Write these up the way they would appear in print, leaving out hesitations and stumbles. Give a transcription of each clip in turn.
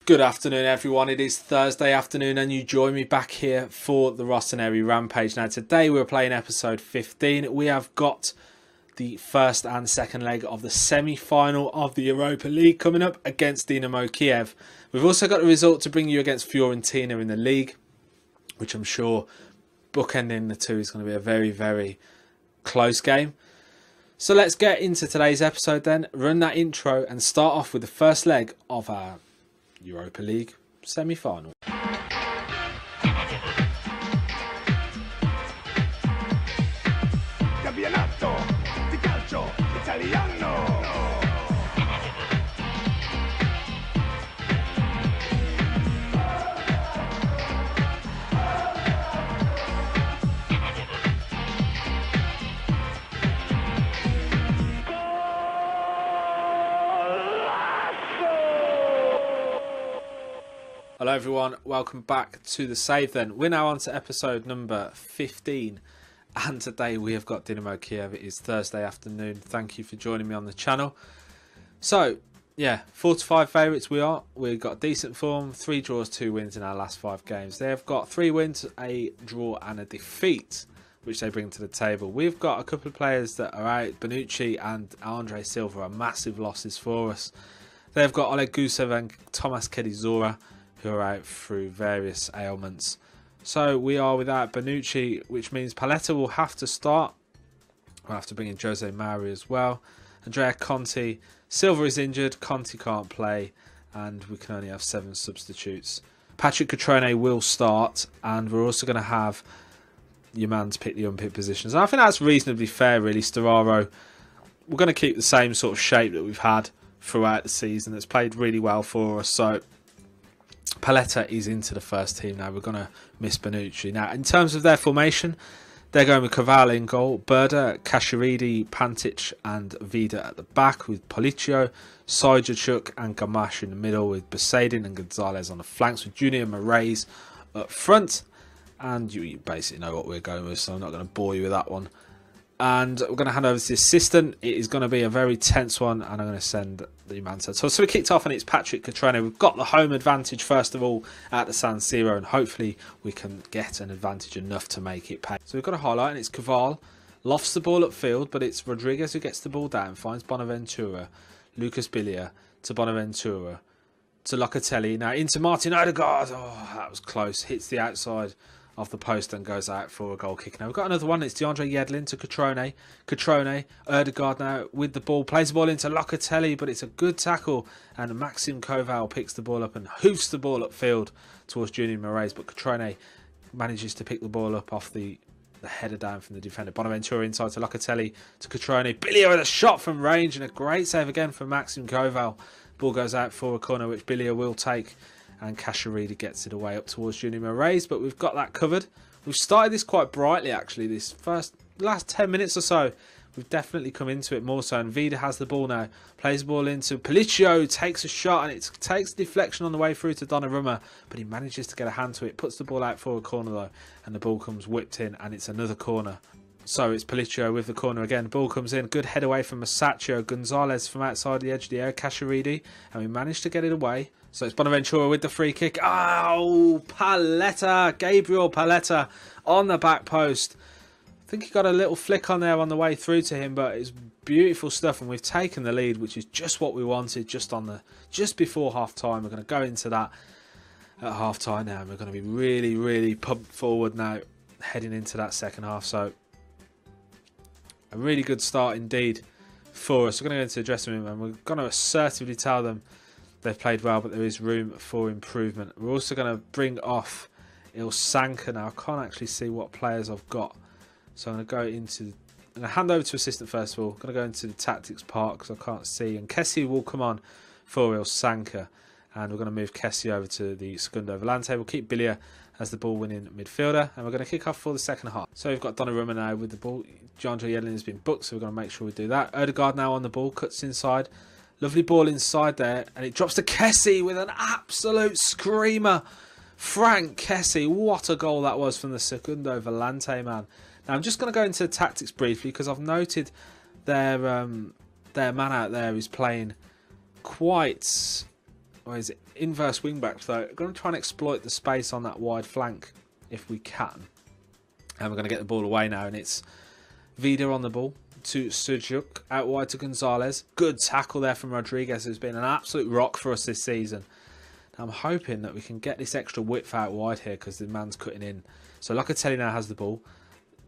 Good afternoon, everyone. It is Thursday afternoon and you join me back here for the Rossoneri Rampage. Now, today we're playing episode 15. We have got the first and second leg of the semi-final of the Europa League coming up against Dynamo Kyiv. We've also got a result to bring you against Fiorentina in the league, which I'm sure bookending the two is going to be a very, very close game. So let's get into today's episode then, run that intro and start off with the first leg of our Europa League semi-final. Campionato di calcio italiano. Hello everyone, welcome back to the save then. We're now on to episode number 15 and today we have got Dynamo Kyiv. It is Thursday afternoon. Thank you for joining me on the channel. So, yeah, 4-5 favourites we are. We've got decent form, 3 draws, 2 wins in our last 5 games. They have got 3 wins, a draw and a defeat, which they bring to the table. We've got a couple of players that are out. Bonucci and Andre Silva are massive losses for us. They've got Oleg Gusev and Thomas Kedizora, who are out through various ailments. So we are without Bonucci, which means Paletta will have to start. We'll have to bring in Jose Mari as well. Andrea Conti. Silva is injured. Conti can't play. And we can only have 7 substitutes. Patrick Catrone will start. And we're also going to have your man to pick the unpicked positions. And I think that's reasonably fair, really. Storaro, we're going to keep the same sort of shape that we've had throughout the season. That's played really well for us. So Paletta is into the first team now. We're going to miss Bonucci. Now, in terms of their formation, they're going with Cavalli in goal, Berda, Kasharidi, Pantic and Vida at the back with Policio, Sajachuk and Gamash in the middle with Besadin and Gonzalez on the flanks with Junior Moraes up front. And you basically know what we're going with, so I'm not going to bore you with that one. And we're going to hand over to the assistant. It is going to be a very tense one, and I'm going to send the man to. So we kicked off, and it's Patrick Catrone. We've got the home advantage first of all at the San Siro, and hopefully we can get an advantage enough to make it pay. So we've got a highlight, and it's Caval lofts the ball upfield, but it's Rodriguez who gets the ball down, finds Bonaventura, Lucas Bilia to Bonaventura to Locatelli. Now into Martin Odegaard. Oh, that was close. Hits the outside of the post and goes out for a goal kick. Now we've got another one. It's DeAndre Yedlin to Catrone. Catrone, Odegaard now with the ball. Plays the ball into Locatelli, but it's a good tackle. And Maxim Koval picks the ball up and hoofs the ball upfield towards Junior Moraes. But Catrone manages to pick the ball up off the header down from the defender. Bonaventura inside to Locatelli to Catrone. Bilia with a shot from range and a great save again from Maxim Koval. Ball goes out for a corner which Bilia will take. And Kasharidi gets it away up towards Junior Moraes, but we've got that covered. We've started this quite brightly, actually. This last 10 minutes or so, we've definitely come into it more so. And Vida has the ball now, plays the ball into Policio, takes a shot, and it takes deflection on the way through to Donnarumma, but he manages to get a hand to it, puts the ball out for a corner though, and the ball comes whipped in, and it's another corner. So it's Policio with the corner again. Ball comes in. Good head away from Masaccio. Gonzalez from outside the edge of the area. Kasharidi. And we managed to get it away. So it's Bonaventura with the free kick. Oh, Paletta. Gabriel Paletta on the back post. I think he got a little flick on there on the way through to him. But it's beautiful stuff. And we've taken the lead, which is just what we wanted just before half-time. We're going to go into that at half-time now. And we're going to be really, really pumped forward now heading into that second half. So a really good start indeed for us. We're going to go into the dressing room and we're going to assertively tell them they've played well, but there is room for improvement. We're also going to bring off Il Sanka now. I can't actually see what players I've got, so I'm going to hand over to assistant first of all. I'm going to go into the tactics part because I can't see, and Kessie will come on for Il Sanka, and we're going to move Kessie over to the Segundo Volante. We'll keep Bilia as the ball-winning midfielder, and we're going to kick off for the second half. So we've got Donnarumma now with the ball. DeAndre Yedlin has been booked, so we're going to make sure we do that. Odegaard now on the ball, cuts inside. Lovely ball inside there, and it drops to Kessie with an absolute screamer. Frank Kessie, what a goal that was from the Segundo Volante, man. Now I'm just going to go into the tactics briefly because I've noted their man out there is playing quite or is it inverse wing back though? We're going to try and exploit the space on that wide flank if we can. And we're going to get the ball away now, and it's Vida on the ball to Sujuk, out wide to Gonzalez. Good tackle there from Rodriguez, who's been an absolute rock for us this season. Now I'm hoping that we can get this extra width out wide here because the man's cutting in. So Locatelli now has the ball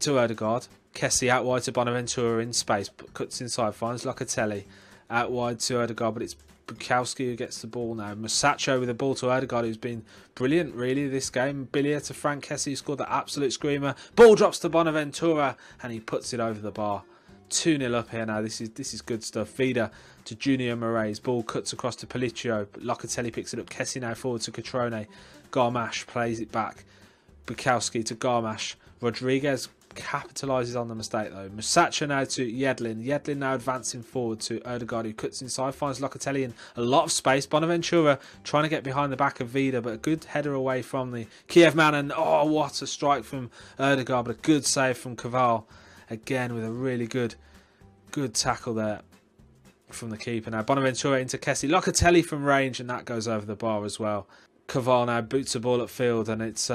to Odegaard. Kessie out wide to Bonaventura in space, cuts inside, finds Locatelli out wide to Odegaard, but it's Bukowski who gets the ball now. Musacho with the ball to Odegaard, who's been brilliant really this game. Billier to Frank Kessie, who scored that absolute screamer. Ball drops to Bonaventura and he puts it over the bar. 2-0 up here now. This is good stuff. Vida to Junior Moraes. Ball cuts across to Palicio. Locatelli picks it up. Kessie now forward to Catrone. Garmash plays it back. Bukowski to Garmash. Rodriguez capitalises on the mistake though. Musacho now to Yedlin. Yedlin now advancing forward to Odegaard, who cuts inside, finds Locatelli in a lot of space. Bonaventura trying to get behind the back of Vida, but a good header away from the Kiev man, and oh, what a strike from Odegaard, but a good save from Caval again with a really good tackle there from the keeper. Now Bonaventura into Kessie. Locatelli from range, and that goes over the bar as well. Caval now boots the ball upfield, and it's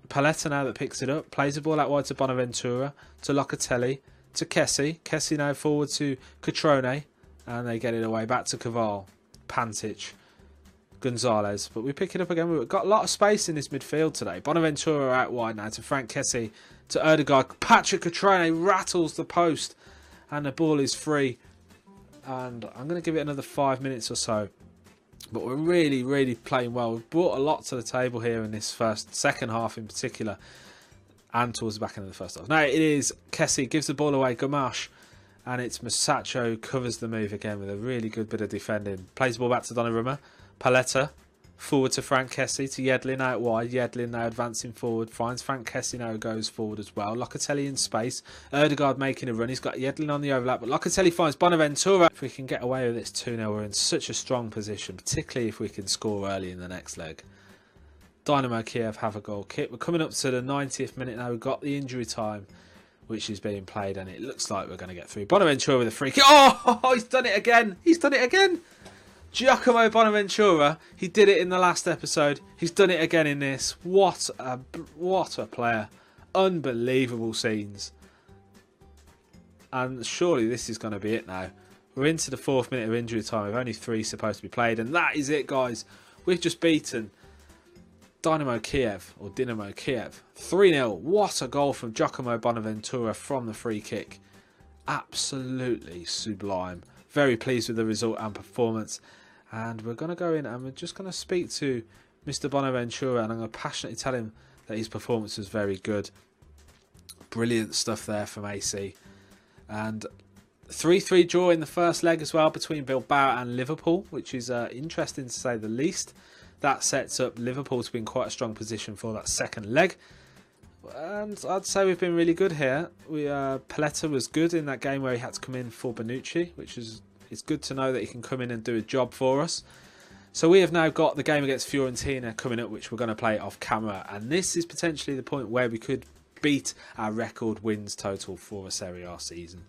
Paletta now that picks it up, plays the ball out wide to Bonaventura, to Locatelli, to Kessie. Kessie now forward to Catrone, and they get it away back to Caval, Pantic, Gonzalez. But we pick it up again. We've got a lot of space in this midfield today. Bonaventura out wide now to Frank Kessie, to Odegaard. Patrick Catrone rattles the post, and the ball is free. And I'm going to give it another 5 minutes or so. But we're really playing well. We've brought a lot to the table here in this second half in particular, and towards the back end of the first half. Now it is Kessie, gives the ball away, Gamache, and it's Musacho who covers the move again with a really good bit of defending. Plays the ball back to Donnarumma. Paletta forward to Frank Kessie, to Yedlin out wide. Yedlin now advancing forward, finds Frank Kessie now, goes forward as well. Locatelli in space. Odegaard making a run. He's got Yedlin on the overlap, but Locatelli finds Bonaventura. If we can get away with this 2-0, we're in such a strong position, particularly if we can score early in the next leg. Dynamo Kyiv have a goal kick. We're coming up to the 90th minute now. We've got the injury time, which is being played, and it looks like we're going to get through. Bonaventura with a free kick. Oh, he's done it again. He's done it again. Giacomo Bonaventura, he did it in the last episode. He's done it again in this. What a player. Unbelievable scenes. And surely this is going to be it now. We're into the 4th minute of injury time. With only 3 supposed to be played. And that is it, guys. We've just beaten Dynamo Kyiv, or Dynamo Kyiv. 3-0. What a goal from Giacomo Bonaventura from the free kick. Absolutely sublime. Very pleased with the result and performance. And we're going to go in and we're just going to speak to Mr. Bonaventura, and I'm going to passionately tell him that his performance was very good. Brilliant stuff there from AC. And 3-3 draw in the first leg as well between Bilbao and Liverpool, which is interesting to say the least. That sets up Liverpool to be in quite a strong position for that second leg. And I'd say we've been really good here. Paletta was good in that game where he had to come in for Bonucci, which is it's good to know that he can come in and do a job for us. So we have now got the game against Fiorentina coming up, which we're going to play off camera. And this is potentially the point where we could beat our record wins total for a Serie A season.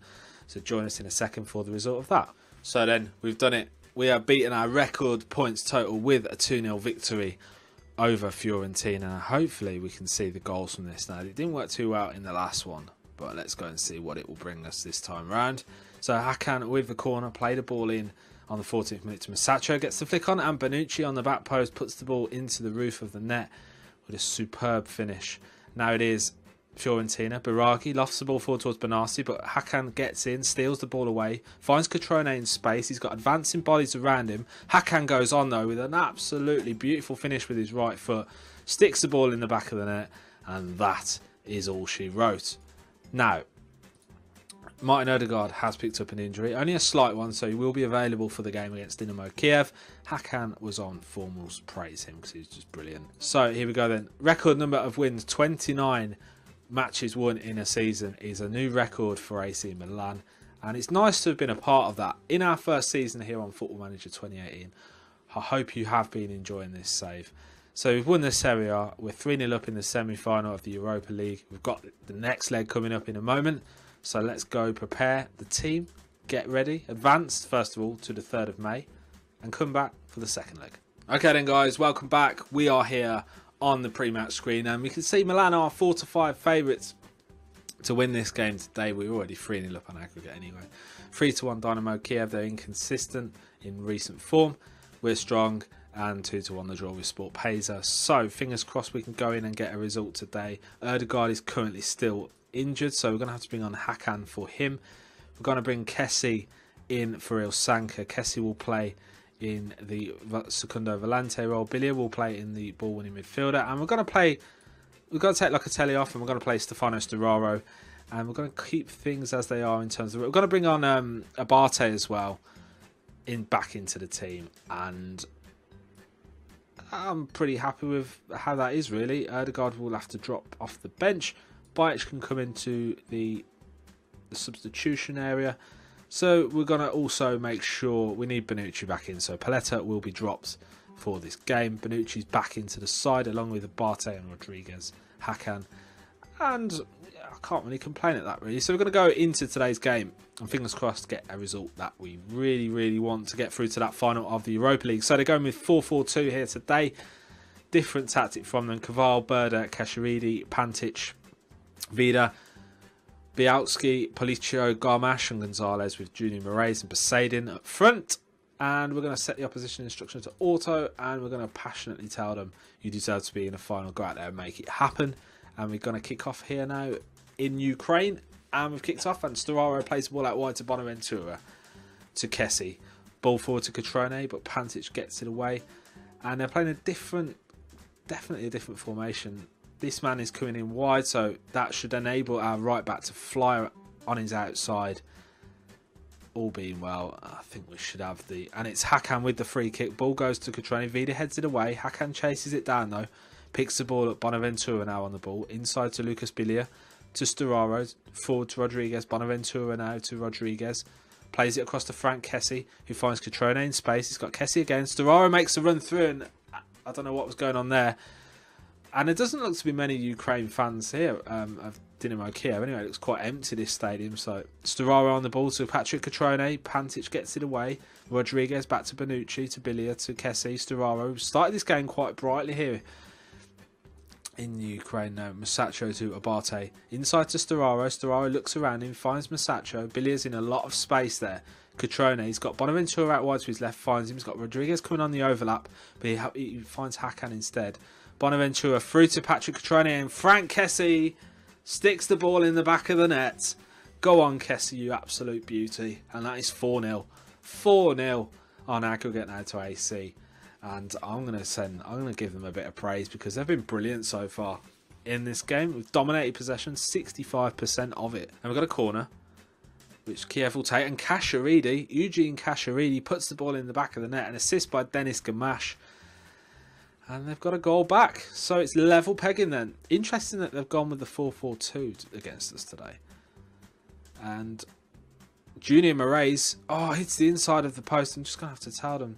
So join us in a second for the result of that. So then, we've done it. We have beaten our record points total with a 2-0 victory over Fiorentina. Hopefully we can see the goals from this now. It didn't work too well in the last one, but let's go and see what it will bring us this time round. So Hakan with the corner, played the ball in on the 14th minute to Musacho, gets the flick on, and Bonucci on the back post puts the ball into the roof of the net with a superb finish. Now it is Fiorentina. Biraghi lofts the ball forward towards Benassi, but Hakan gets in, steals the ball away, finds Catrone in space. He's got advancing bodies around him. Hakan goes on though with an absolutely beautiful finish with his right foot, sticks the ball in the back of the net, and that is all she wrote. Now, Martin Odegaard has picked up an injury, only a slight one, so he will be available for the game against Dynamo Kyiv. Hakan was on form, we'll praise him because he's just brilliant. So here we go then. Record number of wins, 29 matches won in a season, is a new record for AC Milan, and it's nice to have been a part of that in our first season here on Football Manager 2018. I hope you have been enjoying this save. So we've won the Serie A, we're 3-0 up in the semi-final of the Europa League. We've got the next leg coming up in a moment, so let's go prepare the team, get ready, advance first of all to the 3rd of May, and come back for the second leg. Okay then guys, welcome back. We are here on the pre-match screen and we can see Milan are 4-5 favourites to win this game today. We're already 3-0 up on aggregate anyway. 3-1 Dynamo Kyiv, they're inconsistent in recent form. We're strong, and 2-1 the draw with Sport Pesa. So fingers crossed we can go in and get a result today. Erdegaard is currently still injured, so we're going to have to bring on Hakan for him. We're going to bring Kessie in for Ilsanka. Kessie will play in the Secundo Volante role. Bilia will play in the ball-winning midfielder, and we're going to take Locatelli off, and we're going to play Stefano Sturaro, and we're going to keep things as they are in terms of. We're going to bring on Abate as well back into the team, and I'm pretty happy with how that is really. Erdegaard will have to drop off the bench. Bajic can come into the substitution area. So we're going to also make sure we need Bonucci back in. So Paletta will be dropped for this game. Bonucci's back into the side along with Abate and Rodriguez, Hakan. And I can't really complain at that really. So we're going to go into today's game and fingers crossed get a result that we really, really want to get through to that final of the Europa League. So they're going with 4-4-2 here today. Different tactic from them. Kaval, Berda, Kasharidi, Pantic, Vida, Bialski, Policio, Garmash and Gonzalez with Junior Moraes and Poseidon up front. And we're going to set the opposition instruction to auto, and we're going to passionately tell them you deserve to be in the final. Go out there and make it happen. And we're going to kick off here now in Ukraine. And we've kicked off, and Sturaro plays the ball out wide to Bonaventura, to Kessie. Ball forward to Catrone, but Pantic gets it away. And they're playing definitely a different formation. This man is coming in wide, so that should enable our right back to fly on his outside. All being well, I think we should have the... And it's Hakan with the free kick. Ball goes to Catrone. Vida heads it away. Hakan chases it down, though. Picks the ball up. Bonaventura now on the ball. Inside to Lucas Bilia. To Sturaro. Forward to Rodriguez. Bonaventura now to Rodriguez. Plays it across to Frank Kessie, who finds Catrone in space. He's got Kessie again. Sturaro makes a run through, and I don't know what was going on there. And there doesn't look to be many Ukraine fans here of Dynamo Kyiv. Anyway, it looks quite empty, this stadium. So Sturaro on the ball to Patrick Catrone. Pantic gets it away. Rodriguez back to Bonucci, to Bilia, to Kessie. Sturaro started this game quite brightly here in Ukraine now. Masacho to Abate. Inside to Sturaro. Sturaro looks around him, finds Masacho. Bilia's in a lot of space there. Catrone, he's got Bonaventura out wide to his left, finds him. He's got Rodriguez coming on the overlap, but he finds Hakan instead. Bonaventura through to Patrick Catrone, and Frank Kessie sticks the ball in the back of the net. Go on, Kessie, you absolute beauty. And that is 4-0. 4-0 on aggregate now to AC. And I'm going to give them a bit of praise because they've been brilliant so far in this game. We've dominated possession, 65% of it. And we've got a corner, which Kyiv will take. And Eugene Kasharidi puts the ball in the back of the net. An assist by Dennis Gamash. And they've got a goal back. So it's level pegging then. Interesting that they've gone with the 4-4-2 against us today. And Junior Moraes, hits the inside of the post. I'm just going to have to tell them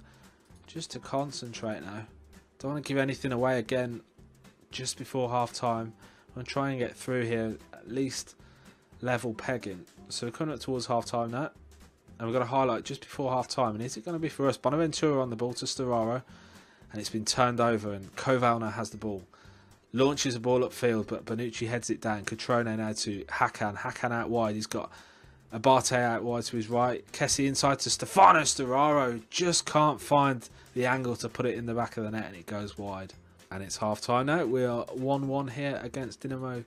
just to concentrate now. Don't want to give anything away again just before half time. I'm going to try and get through here, at least level pegging. So we're coming up towards half time now. And we've got a highlight just before half time. And is it going to be for us? Bonaventura on the ball to Sturaro. And it's been turned over, and Koval now has the ball. Launches a ball upfield, but Bonucci heads it down. Catrone now to Hakan. Hakan out wide. He's got Abate out wide to his right. Kessie inside to Stefano Sturaro. Just can't find the angle to put it in the back of the net, and it goes wide. And it's half time now. We are 1-1 here against Dynamo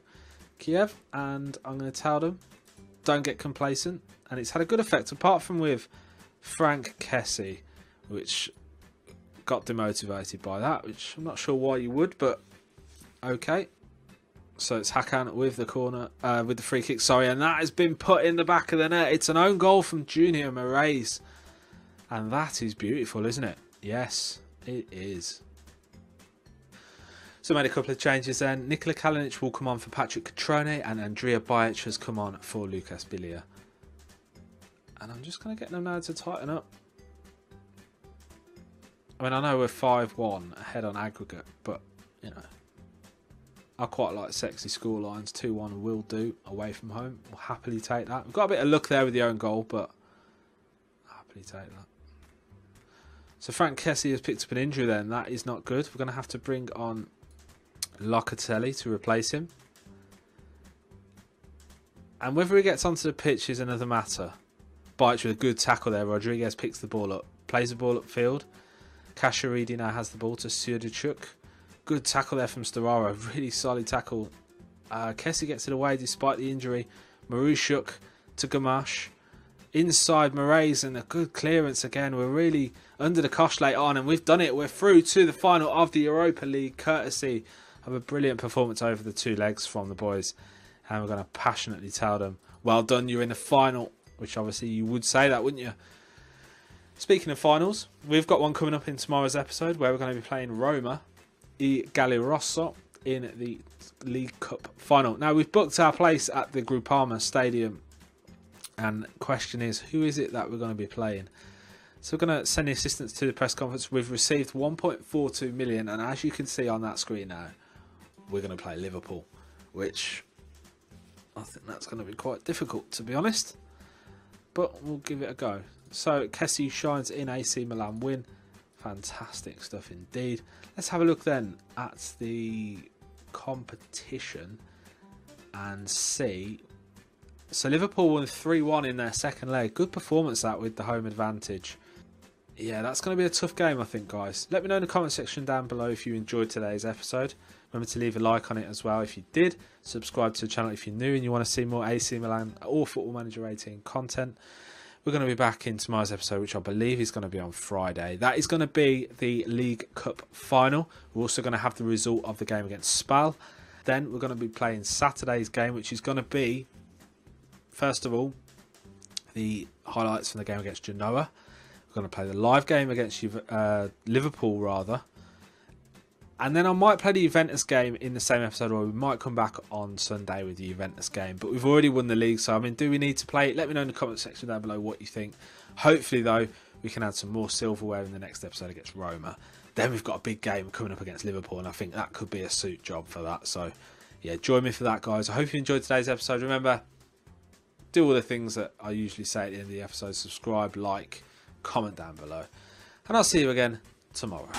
Kyiv, and I'm going to tell them, don't get complacent. And it's had a good effect, apart from with Frank Kessie, which got demotivated by that, which I'm not sure why you would, but okay. So it's Hakan with the corner, with the free kick, sorry, and that has been put in the back of the net. It's an own goal from Junior Moraes, and that is beautiful, isn't it? Yes, it is. So made a couple of changes then. Nikola Kalinic will come on for Patrick Catrone, and Andrea Bajic has come on for Lucas Bilia. And I'm just going to get them now to tighten up. I mean, I know we're 5-1 ahead on aggregate, but, you know, I quite like sexy scorelines. 2-1 will do away from home. We'll happily take that. We've got a bit of luck there with the own goal, but I'll happily take that. So Frank Kessie has picked up an injury then. That is not good. We're going to have to bring on Locatelli to replace him. And whether he gets onto the pitch is another matter. Bites with a good tackle there. Rodriguez picks the ball up. Plays the ball upfield. Kasharidi now has the ball to Surdachuk. Good tackle there from Storaro. Really solid tackle. Kessie gets it away despite the injury. Marushuk to Gamache. Inside Moraes and a good clearance again. We're really under the cosh late on, and we've done it. We're through to the final of the Europa League, courtesy of a brilliant performance over the 2 legs from the boys. And we're going to passionately tell them, well done, you're in the final. Which obviously you would say that, wouldn't you? Speaking of finals, we've got one coming up in tomorrow's episode where we're going to be playing Roma e Gallirosso in the League Cup final. Now, we've booked our place at the Groupama Stadium. And the question is, who is it that we're going to be playing? So we're going to send the assistants to the press conference. We've received 1.42 million. And as you can see on that screen now, we're going to play Liverpool. Which I think that's going to be quite difficult, to be honest. But we'll give it a go. So Kessie shines in AC Milan win. Fantastic stuff indeed. Let's have a look then at the competition and see. So Liverpool won 3-1 in their second leg. Good performance that with the home advantage. Yeah, that's going to be a tough game, I think, guys. Let me know in the comment section down below if you enjoyed today's episode. Remember to leave a like on it as well if you did. Subscribe to the channel if you're new and you want to see more AC Milan or Football Manager 18 content. We're going to be back in tomorrow's episode, which I believe is going to be on Friday. That is going to be the League Cup final. We're also going to have the result of the game against Spal. Then we're going to be playing Saturday's game, which is going to be, first of all, the highlights from the game against Genoa. We're going to play the live game against Liverpool, rather. And then I might play the Juventus game in the same episode, or we might come back on Sunday with the Juventus game. But we've already won the league, so I mean, do we need to play it? Let me know in the comment section down below what you think. Hopefully, though, we can add some more silverware in the next episode against Roma. Then we've got a big game coming up against Liverpool, and I think that could be a suit job for that. So, yeah, join me for that, guys. I hope you enjoyed today's episode. Remember, do all the things that I usually say at the end of the episode. Subscribe, like, comment down below. And I'll see you again tomorrow.